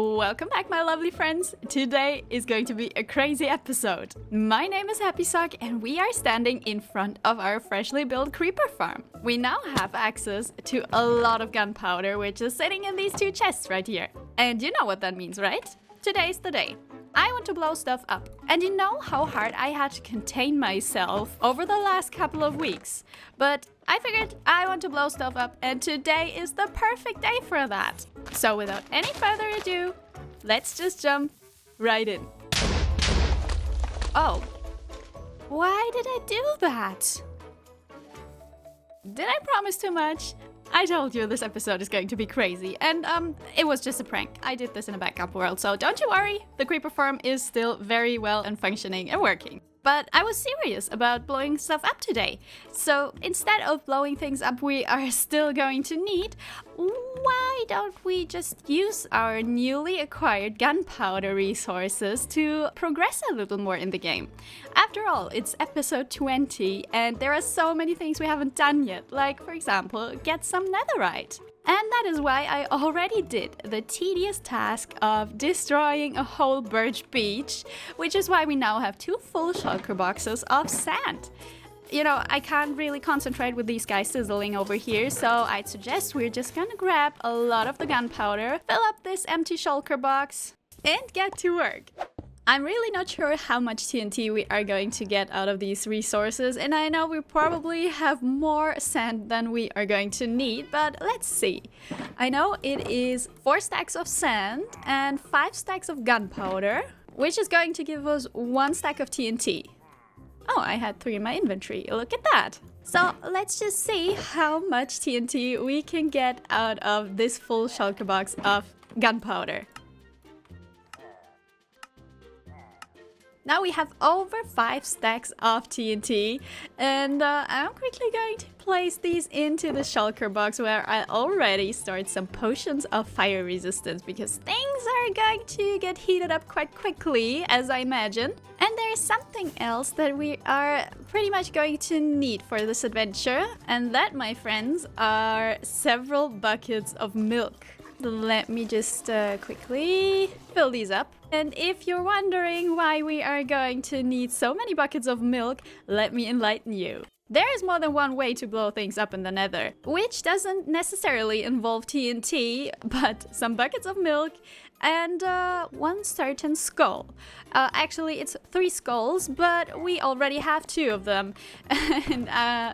Welcome back, my lovely friends. Today is going to be a crazy episode. My name is Happy Sock and we are standing in front of our freshly built creeper farm. We now have access to a lot of gunpowder, which is sitting in these two chests right here. And you know what that means, right? Today's the day. I want to blow stuff up. And you know how hard I had to contain myself over the last couple of weeks. But I figured I want to blow stuff up, and today is the perfect day for that. So without any further ado, let's just jump right in. Oh, why did I do that? Did I promise too much? I told you this episode is going to be crazy, and it was just a prank. I did this in a backup world, so don't you worry, the creeper farm is still very well and functioning and working. But I was serious about blowing stuff up today. So instead of blowing things up we are still going to need, why don't we just use our newly acquired gunpowder resources to progress a little more in the game? After all, it's episode 20 and there are so many things we haven't done yet, like for example, get some netherite. And that is why I already did the tedious task of destroying a whole birch beach, which is why we now have 2 full shulker boxes of sand. You know, I can't really concentrate with these guys sizzling over here, so I'd suggest we're just gonna grab a lot of the gunpowder, fill up this empty shulker box, and get to work. I'm really not sure how much TNT we are going to get out of these resources, and I know we probably have more sand than we are going to need, but let's see. I know it is 4 stacks of sand and 5 stacks of gunpowder, which is going to give us 1 stack of TNT. Oh, I had 3 in my inventory. Look at that. So let's just see how much TNT we can get out of this full shulker box of gunpowder. Now we have over 5 stacks of TNT, and I'm quickly going to place these into the shulker box where I already stored some potions of fire resistance, because things are going to get heated up quite quickly, as I imagine. And there is something else that we are pretty much going to need for this adventure, and that, my friends, are several buckets of milk. Let me just quickly fill these up. And if you're wondering why we are going to need so many buckets of milk, let me enlighten you. There is more than one way to blow things up in the Nether, which doesn't necessarily involve TNT, but some buckets of milk and 1 certain skull. Actually, it's 3 skulls, but we already have 2 of them. And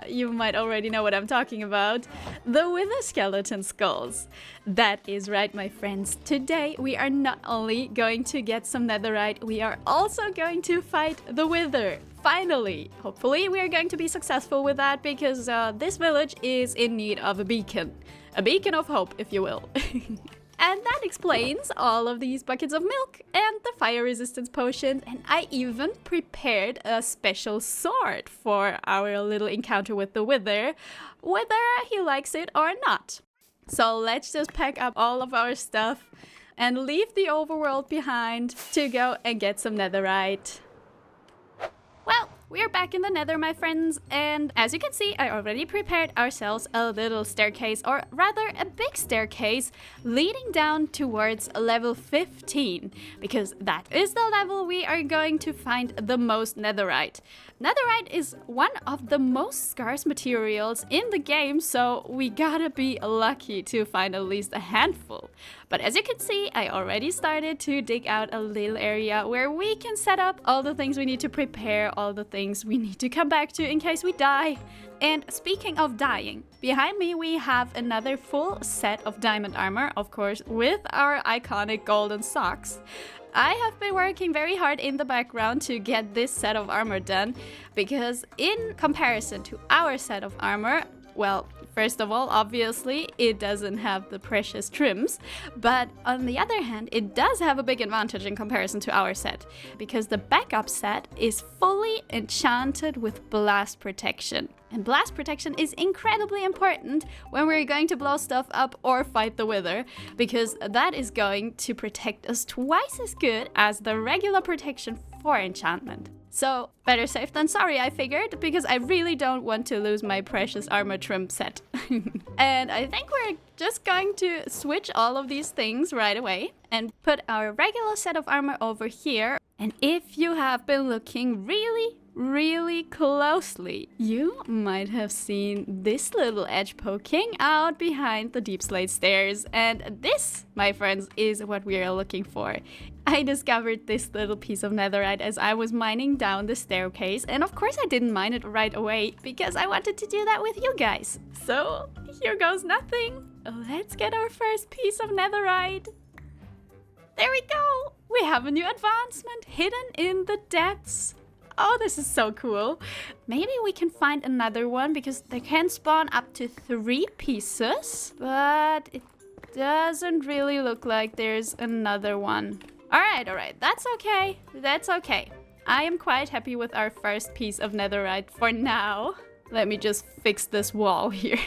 you might already know what I'm talking about. The wither skeleton skulls. That is right, my friends. Today, we are not only going to get some netherite, we are also going to fight the wither. Finally! Hopefully, we are going to be successful with that, because this village is in need of a beacon. A beacon of hope, if you will. And that explains all of these buckets of milk and the fire resistance potions, and I even prepared a special sword for our little encounter with the wither, whether he likes it or not. So let's just pack up all of our stuff and leave the overworld behind to go and get some netherite. Well, we're back in the Nether, my friends, and as you can see, I already prepared ourselves a little staircase, or rather a big staircase, leading down towards level 15, because that is the level we are going to find the most netherite. Netherite is one of the most scarce materials in the game, so we gotta be lucky to find at least a handful. But as you can see, I already started to dig out a little area where we can set up all the things we need to prepare, all the things we need to come back to in case we die. And speaking of dying, behind me we have another full set of diamond armor, of course, with our iconic golden socks. I have been working very hard in the background to get this set of armor done, because in comparison to our set of armor, well, first of all, obviously, it doesn't have the precious trims, but on the other hand, it does have a big advantage in comparison to our set, because the backup set is fully enchanted with blast protection. And blast protection is incredibly important when we're going to blow stuff up or fight the Wither, because that is going to protect us twice as good as the regular protection for enchantment. So, better safe than sorry, I figured, because I really don't want to lose my precious armor trim set. And I think we're just going to switch all of these things right away and put our regular set of armor over here. And if you have been looking really closely, you might have seen this little edge poking out behind the deep slate stairs. And this, my friends, is what we are looking for. I discovered this little piece of netherite as I was mining down the staircase, and of course I didn't mine it right away because I wanted to do that with you guys. So here goes nothing. Let's get our first piece of netherite. There we go. We have a new advancement hidden in the depths. Oh, this is so cool. Maybe we can find another one because they can spawn up to 3 pieces, but it doesn't really look like there's another one. Alright, that's okay. I am quite happy with our first piece of netherite for now. Let me just fix this wall here.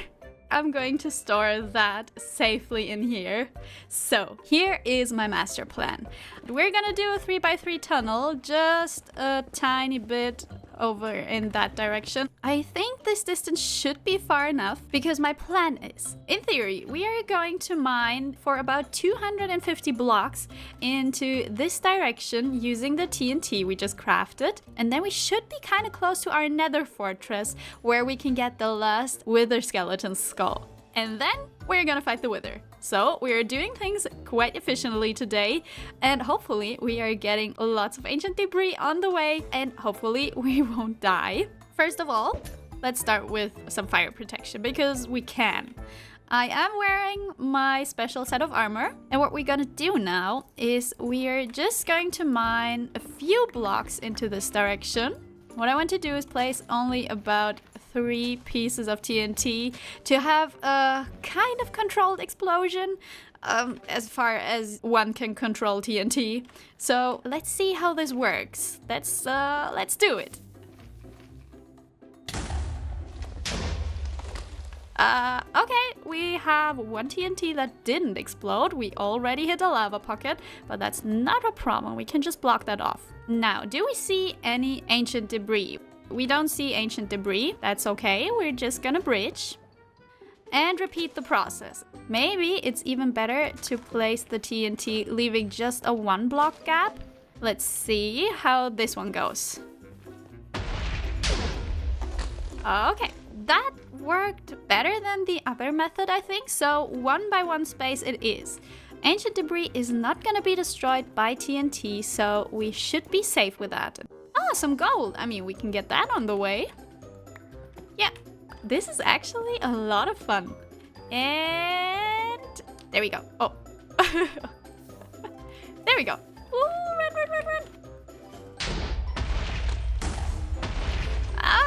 I'm going to store that safely in here. So, here is my master plan. We're gonna do a 3x3 tunnel, just a tiny bit over in that direction. I think this distance should be far enough because my plan is, in theory, we are going to mine for about 250 blocks into this direction using the TNT we just crafted, and then we should be kind of close to our nether fortress where we can get the last wither skeleton skull. And then we're gonna fight the Wither. So we're doing things quite efficiently today, and hopefully we are getting lots of ancient debris on the way, and hopefully we won't die. First of all, let's start with some fire protection because we can. I am wearing my special set of armor, and what we're gonna do now is we are just going to mine a few blocks into this direction. What I want to do is place only about 3 pieces of TNT to have a kind of controlled explosion, as far as one can control TNT. So let's see how this works. Let's do it. Okay, we have 1 TNT that didn't explode. We already hit a lava pocket, but that's not a problem. We can just block that off. Now, do we see any ancient debris? We don't see ancient debris. That's okay. We're just gonna bridge and repeat the process. Maybe it's even better to place the TNT leaving just a 1 block gap. Let's see how this one goes. Okay, that worked better than the other method, I think. So 1 by 1 space it is. Ancient debris is not gonna be destroyed by TNT, so we should be safe with that. Ah, some gold. I mean, we can get that on the way. Yeah, this is actually a lot of fun. And there we go. Oh, there we go. Ooh, run.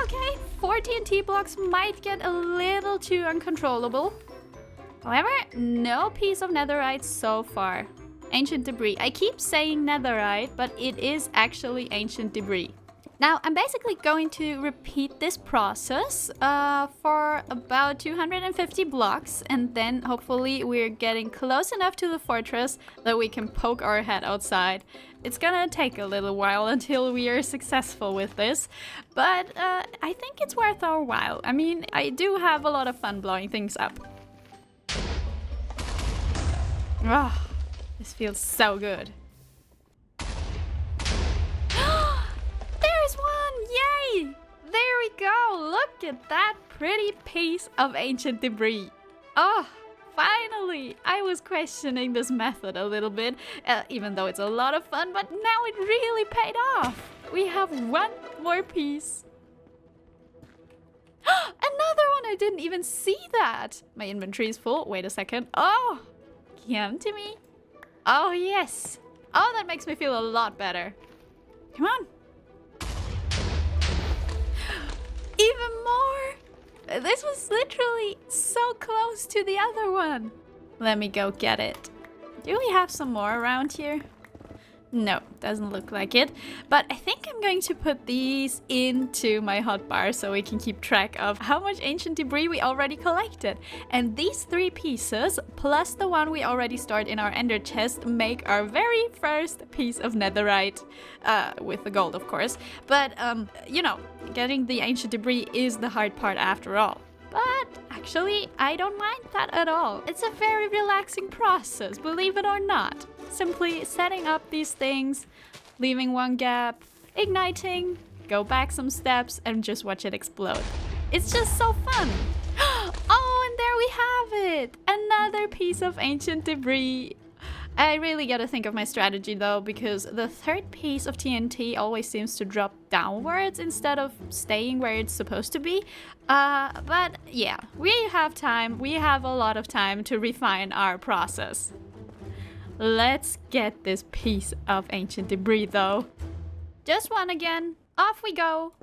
Okay, 4 TNT blocks might get a little too uncontrollable. However, no piece of netherite so far. Ancient debris. I keep saying netherite, but it is actually ancient debris. Now, I'm basically going to repeat this process for about 250 blocks, and then hopefully we're getting close enough to the fortress that we can poke our head outside. It's gonna take a little while until we are successful with this, but I think it's worth our while. I mean, I do have a lot of fun blowing things up. Ah, this feels so good. There's one! Yay! There we go! Look at that pretty piece of ancient debris. Oh, finally! I was questioning this method a little bit, even though it's a lot of fun, but now it really paid off. We have 1 more piece. Another one! I didn't even see that. My inventory is full. Wait a second. Oh! Come to me. Oh, yes. Oh, that makes me feel a lot better. Come on. Even more. This was literally so close to the other one. Let me go get it. Do we have some more around here? No, doesn't look like it. But I think I'm going to put these into my hotbar so we can keep track of how much ancient debris we already collected. And these 3 pieces, plus the one we already stored in our ender chest, make our very first piece of netherite. With the gold, of course. But, you know, getting the ancient debris is the hard part after all. But actually, I don't mind that at all. It's a very relaxing process, believe it or not. Simply setting up these things, leaving one gap, igniting, go back some steps, and just watch it explode. It's just so fun. Oh, and there we have it! Another piece of ancient debris. I really gotta think of my strategy though, because the 3rd piece of TNT always seems to drop downwards instead of staying where it's supposed to be. But yeah, we have time. We have a lot of time to refine our process. Let's get this piece of ancient debris though. Just one again. Off we go.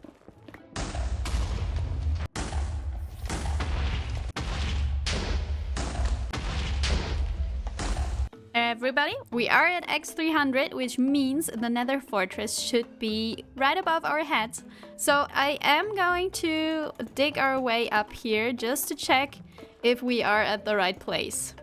Everybody, we are at X300, which means the Nether Fortress should be right above our heads. So I am going to dig our way up here just to check if we are at the right place.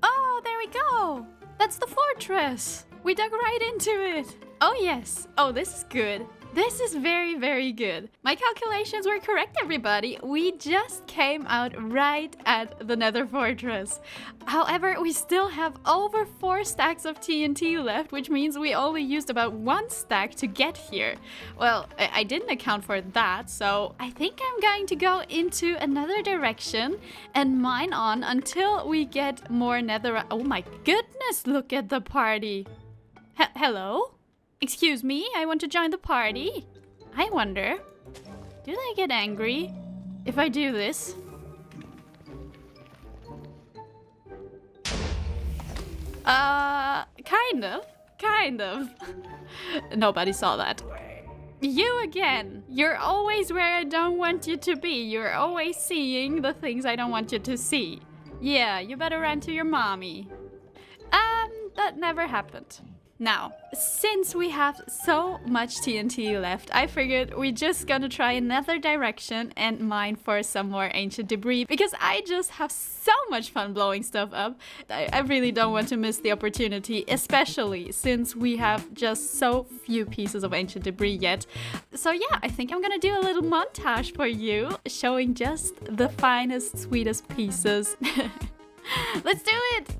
Oh, there we go! That's the fortress! We dug right into it! Oh yes! Oh, this is good. This is very, very good. My calculations were correct, everybody. We just came out right at the Nether Fortress. However, we still have over 4 stacks of TNT left, which means we only used about 1 stack to get here. Well, I didn't account for that, so I think I'm going to go into another direction and mine on until we get more netherite. Oh my goodness, look at the party. Hello? Excuse me, I want to join the party. I wonder, do they get angry if I do this? Kind of. Nobody saw that. You again. You're always where I don't want you to be. You're always seeing the things I don't want you to see. Yeah, you better run to your mommy. That never happened. Now, since we have so much TNT left, I figured we're just gonna try another direction and mine for some more ancient debris, because I just have so much fun blowing stuff up. I really don't want to miss the opportunity, especially since we have just so few pieces of ancient debris yet. So yeah, I think I'm gonna do a little montage for you, showing just the finest, sweetest pieces. Let's do it!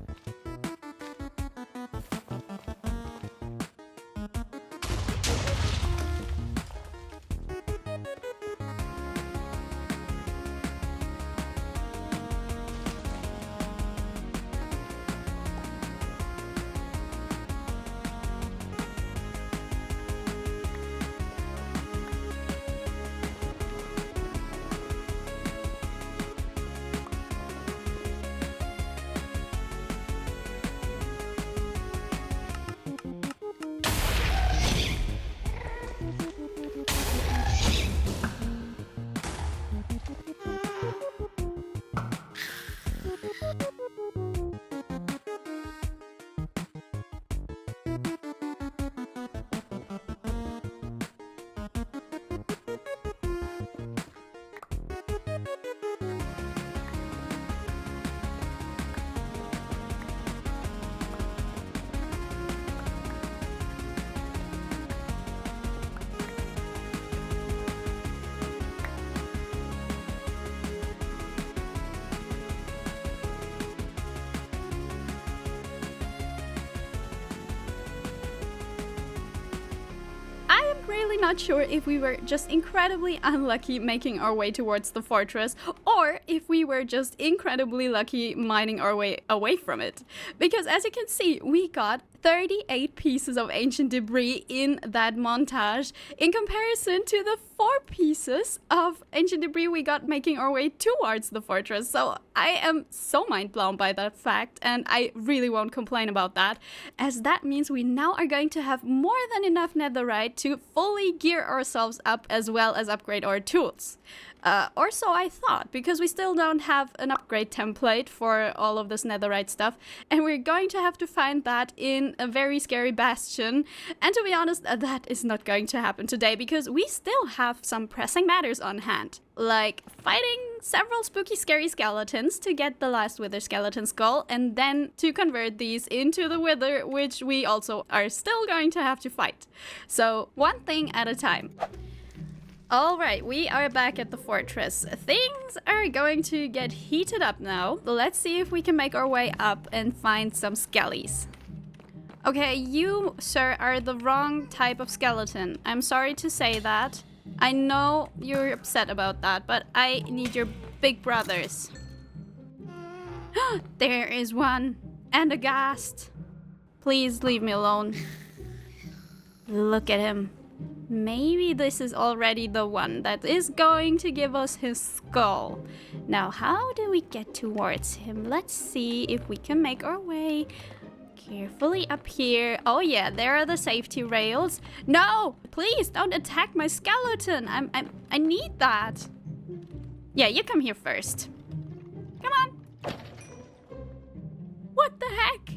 Really not sure if we were just incredibly unlucky making our way towards the fortress, or if we were just incredibly lucky mining our way away from it. Because as you can see, we got 38 pieces of ancient debris in that montage in comparison to the 4 pieces of ancient debris we got making our way towards the fortress. So I am so mind blown by that fact, and I really won't complain about that, as that means we now are going to have more than enough netherite to fully gear ourselves up as well as upgrade our tools. Or so I thought, because we still don't have an upgrade template for all of this netherite stuff, and we're going to have to find that in a very scary bastion. And to be honest, that is not going to happen today, because we still have some pressing matters on hand. Like fighting several spooky scary skeletons to get the last wither skeleton skull, and then to convert these into the wither, which we also are still going to have to fight. So one thing at a time. Alright, we are back at the fortress. Things are going to get heated up now. Let's see if we can make our way up and find some skellies. Okay, you, sir, are the wrong type of skeleton. I'm sorry to say that. I know you're upset about that, but I need your big brothers. There is one. And a ghast. Please leave me alone. Look at him. Maybe this is already the one that is going to give us his skull. Now, how do we get towards him? Let's see if we can make our way carefully up here. Oh yeah, there are the safety rails. No, please don't attack my skeleton. I need that. Yeah, you come here first. Come on. What the heck?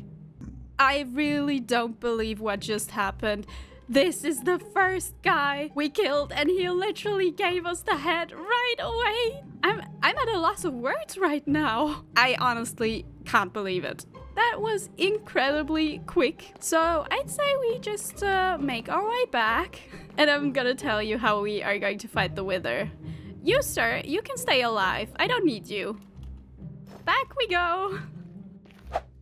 I really don't believe what just happened. This is the first guy we killed, and he literally gave us the head right away. I'm at a loss of words right now. I honestly can't believe it. That was incredibly quick. So I'd say we just make our way back, and I'm gonna tell you how we are going to fight the wither. You, sir, you can stay alive. I don't need you. Back we go.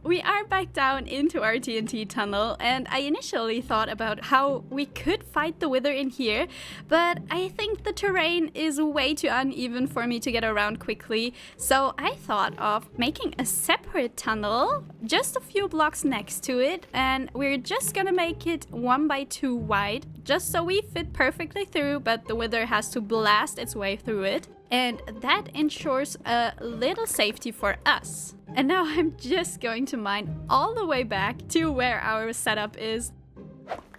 We are back down into our TNT tunnel, and I initially thought about how we could fight the wither in here, but I think the terrain is way too uneven for me to get around quickly, so I thought of making a separate tunnel, just a few blocks next to it, and we're just gonna make it 1 by 2 wide, just so we fit perfectly through, but the wither has to blast its way through it. And that ensures a little safety for us. And now I'm just going to mine all the way back to where our setup is.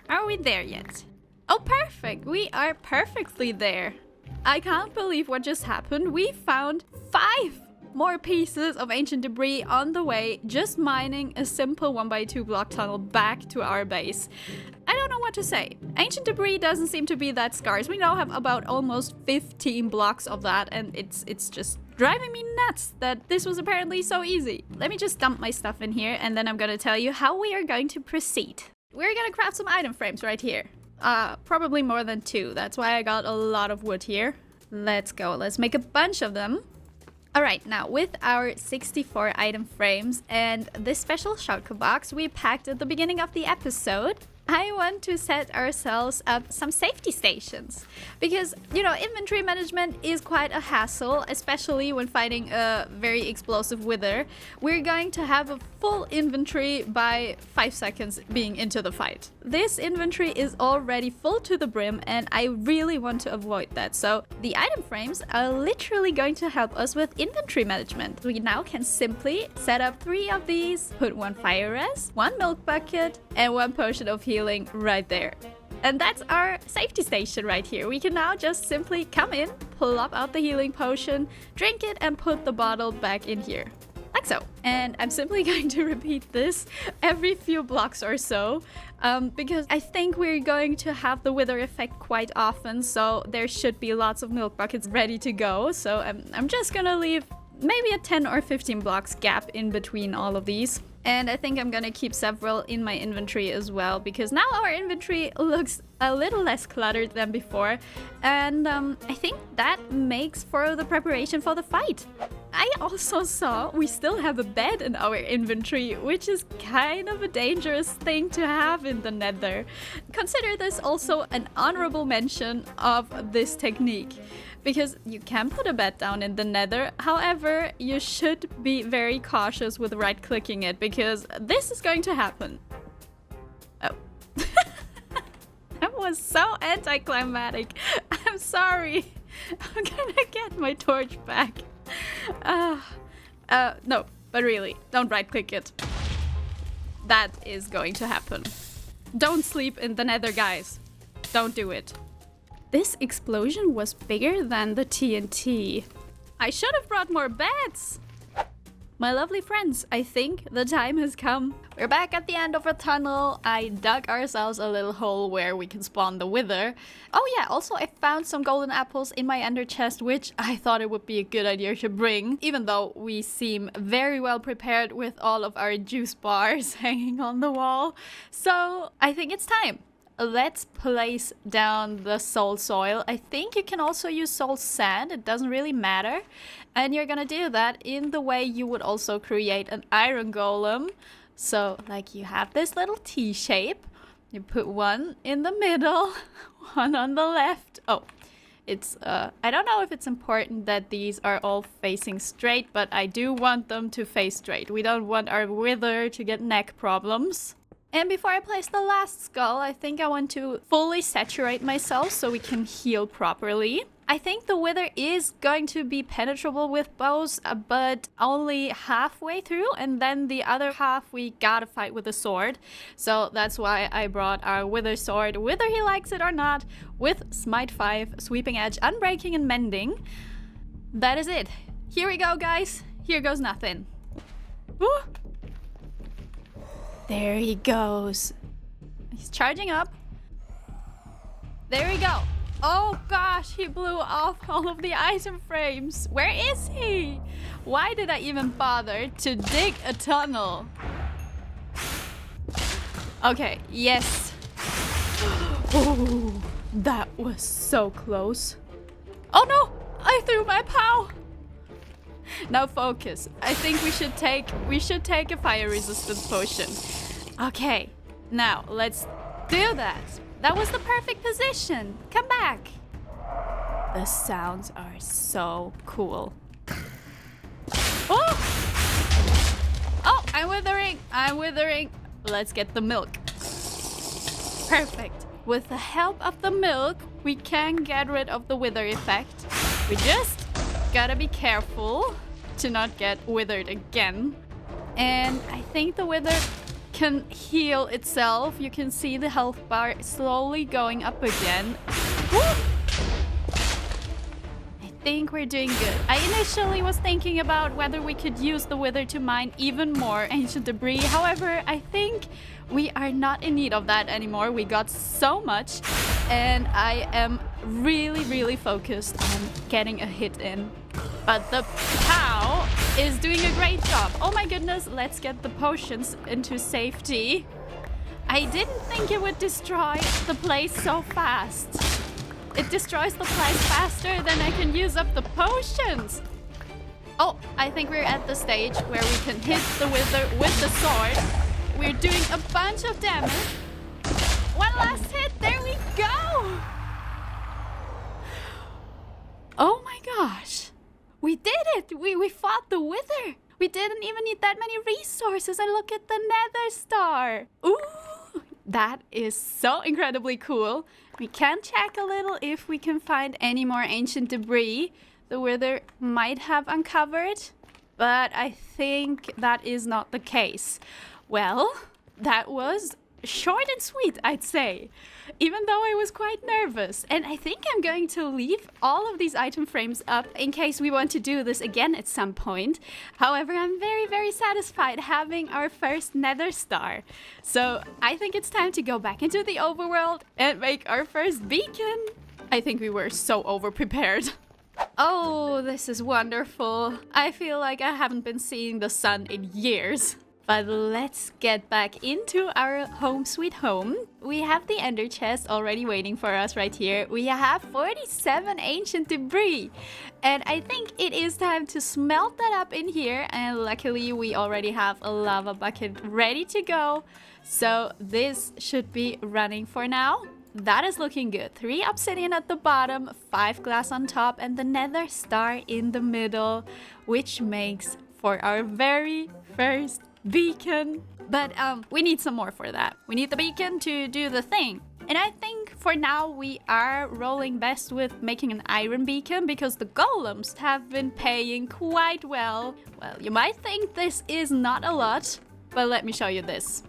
Are we there yet? Oh, perfect! We are perfectly there. I can't believe what just happened. We found 5 more pieces of ancient debris on the way, just mining a simple 1 by 2 block tunnel back to our base. I don't know what to say. Ancient debris doesn't seem to be that scarce. We now have about almost 15 blocks of that, and it's just driving me nuts that this was apparently so easy. Let me just dump my stuff in here, and then I'm gonna tell you how we are going to proceed. We're gonna craft some item frames right here. Probably more than 2. That's why I got a lot of wood here. Let's go. Let's make a bunch of them. Alright, now with our 64 item frames and this special shulker box we packed at the beginning of the episode, I want to set ourselves up some safety stations. Because, you know, inventory management is quite a hassle, especially when fighting a very explosive wither. We're going to have a full inventory by 5 seconds being into the fight. This inventory is already full to the brim, and I really want to avoid that. So the item frames are literally going to help us with inventory management. We now can simply set up 3 of these, put 1 fire res, 1 milk bucket, and 1 potion of healing right there. And that's our safety station right here. We can now just simply come in, pull up out the healing potion, drink it, and put the bottle back in here. Like so. And I'm simply going to repeat this every few blocks or so, because I think we're going to have the wither effect quite often, so there should be lots of milk buckets ready to go. So I'm just gonna leave maybe a 10 or 15 blocks gap in between all of these. And I think I'm gonna keep several in my inventory as well, because now our inventory looks a little less cluttered than before, and I think that makes for the preparation for the fight. I also saw we still have a bed in our inventory, which is kind of a dangerous thing to have in the Nether. Consider this also an honorable mention of this technique, because you can put a bed down in the Nether. However, you should be very cautious with right-clicking it, because this is going to happen. Oh. That was so anticlimactic. I'm sorry. I'm gonna get my torch back. No, but really, don't right-click it. That is going to happen. Don't sleep in the Nether, guys. Don't do it. This explosion was bigger than the TNT. I should have brought more beds! My lovely friends, I think the time has come. We're back at the end of a tunnel. I dug ourselves a little hole where we can spawn the wither. Oh yeah, also I found some golden apples in my ender chest, which I thought it would be a good idea to bring, even though we seem very well prepared with all of our juice bars hanging on the wall. So I think it's time. Let's place down the soul soil. I think you can also use soul sand. It doesn't really matter. And you're gonna do that in the way you would also create an iron golem. So, like, you have this little T shape. You put one in the middle, one on the left. Oh, it's, I don't know if it's important that these are all facing straight, but I do want them to face straight. We don't want our wither to get neck problems. And before I place the last skull, I think I want to fully saturate myself so we can heal properly. I think the wither is going to be penetrable with bows, but only halfway through, and then the other half we gotta fight with a sword. So that's why I brought our wither sword, whether he likes it or not, with Smite 5, Sweeping Edge, Unbreaking, and Mending. That is it. Here we go, guys. Here goes nothing. Woo! There he goes. He's charging up. There we go. Oh gosh, he blew off all of the item frames. Where is he? Why did I even bother to dig a tunnel? Okay, yes. Oh, that was so close. Oh no, I threw my POW. Now focus. I think we should take a fire resistant potion. Okay, now let's do that. That was the perfect position. Come back. The sounds are so cool. Oh! Oh, I'm withering. I'm withering. Let's get the milk. Perfect. With the help of the milk, we can get rid of the wither effect. We just gotta be careful to not get withered again. And I think the wither can heal itself. You can see the health bar slowly going up again. Woo! I think we're doing good. I initially was thinking about whether we could use the wither to mine even more ancient debris. However, I think we are not in need of that anymore. We got so much, and I am really focused on getting a hit in. But the POW is doing a great job. Oh my goodness, let's get the potions into safety. I didn't think it would destroy the place so fast. It destroys the place faster than I can use up the potions. Oh, I think we're at the stage where we can hit the wither with the sword. We're doing a bunch of damage. One last hit, there we go. Oh my gosh. We did it! We fought the wither! We didn't even need that many resources, and look at the Nether star! Ooh! That is so incredibly cool. We can check a little if we can find any more ancient debris the wither might have uncovered, but I think that is not the case. Well, that was short and sweet, I'd say, even though I was quite nervous. And I think I'm going to leave all of these item frames up in case we want to do this again at some point. However, I'm very satisfied having our first Nether star. So I think it's time to go back into the overworld and make our first beacon. I think we were so over-prepared. Oh, this is wonderful. I feel like I haven't been seeing the sun in years. But let's get back into our home sweet home. We have the ender chest already waiting for us right here. We have 47 ancient debris. And I think it is time to smelt that up in here. And luckily we already have a lava bucket ready to go. So this should be running for now. That is looking good. 3 obsidian at the bottom, 5 glass on top, and the nether star in the middle, which makes for our very first beacon. But we need some more for that. We need the beacon to do the thing. And I think for now we are rolling best with making an iron beacon because the golems have been paying quite well. Well, you might think this is not a lot, but let me show you this.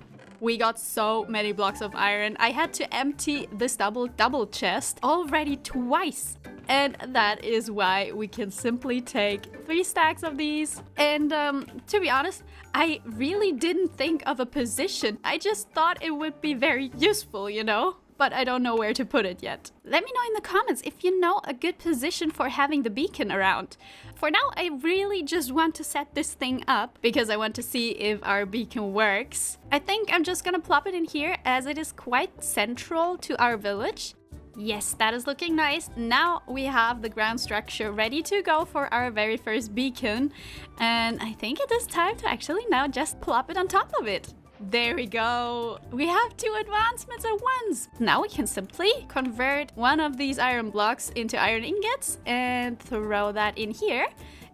We got so many blocks of iron. I had to empty this double chest already twice. And that is why we can simply take 3 stacks of these. And to be honest, I really didn't think of a position. I just thought it would be very useful, you know? But I don't know where to put it yet. Let me know in the comments if you know a good position for having the beacon around. For now, I really just want to set this thing up because I want to see if our beacon works. I think I'm just gonna plop it in here as it is quite central to our village. Yes, that is looking nice. Now we have the ground structure ready to go for our very first beacon. And I think it is time to actually now just plop it on top of it. There we go. We have 2 advancements at once. Now we can simply convert one of these iron blocks into iron ingots and throw that in here.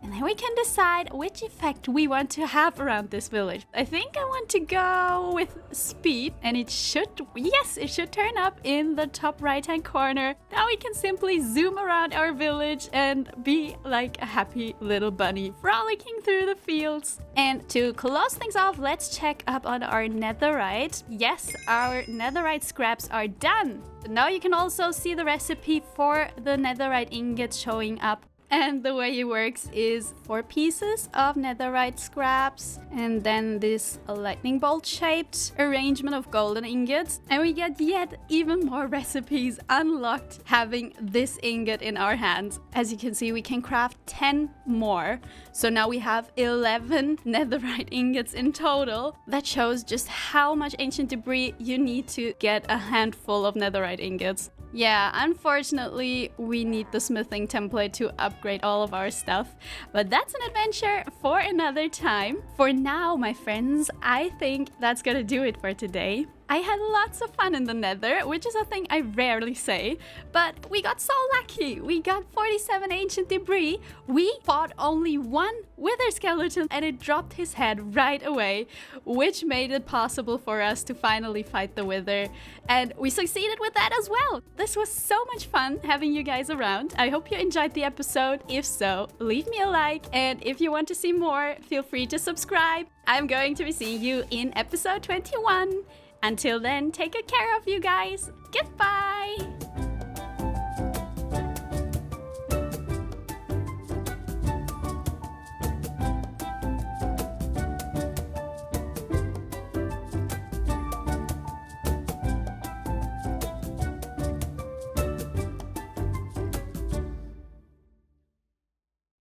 And then we can decide which effect we want to have around this village. I think I want to go with speed, and it should turn up in the top right-hand corner. Now we can simply zoom around our village and be like a happy little bunny frolicking through the fields. And to close things off, let's check up on our netherite. Yes, our netherite scraps are done. Now you can also see the recipe for the netherite ingots showing up. And the way it works is 4 pieces of netherite scraps and then this lightning bolt shaped arrangement of golden ingots. And we get yet even more recipes unlocked having this ingot in our hands. As you can see, we can craft 10 more. So now we have 11 netherite ingots in total. That shows just how much ancient debris you need to get a handful of netherite ingots. Yeah, unfortunately, we need the smithing template to upgrade all of our stuff, but that's an adventure for another time. For now, my friends, I think that's gonna do it for today. I had lots of fun in the Nether, which is a thing I rarely say, but we got so lucky. We got 47 ancient debris. We fought only one wither skeleton and it dropped his head right away, which made it possible for us to finally fight the wither. And we succeeded with that as well. This was so much fun having you guys around. I hope you enjoyed the episode. If so, leave me a like. And if you want to see more, feel free to subscribe. I'm going to be seeing you in episode 21. Until then, take good care of you guys. Goodbye!